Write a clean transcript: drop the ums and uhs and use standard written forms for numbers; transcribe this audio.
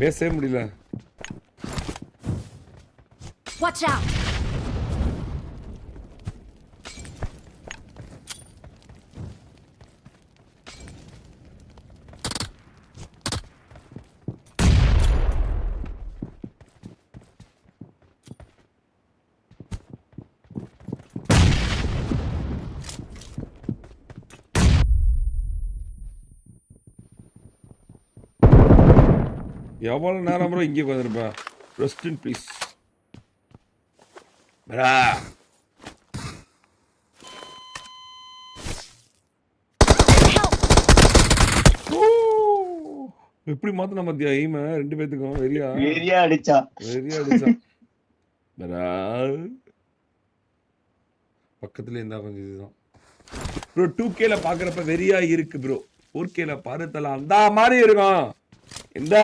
பேசவே முடியல. Watch out. எவ்வளவு நேரம் ப்ரோ இங்கே உட்காந்துருப்பா? ரெஸ்ட் இன் பீஸ் பிரா. எப்படி மாத்தினா மத்தியா எய்ம ரெண்டு பேத்துக்கும்? வெறியா அடிச்சா பிரா. பக்கத்துல இருந்தா கொஞ்சம் இதுதான் ப்ரோ. 2Kல பாக்குறப்ப வெறியா இருக்கு ப்ரோ. 4Kல பாருத்தலாம் அந்த மாதிரி இருக்கும். இந்த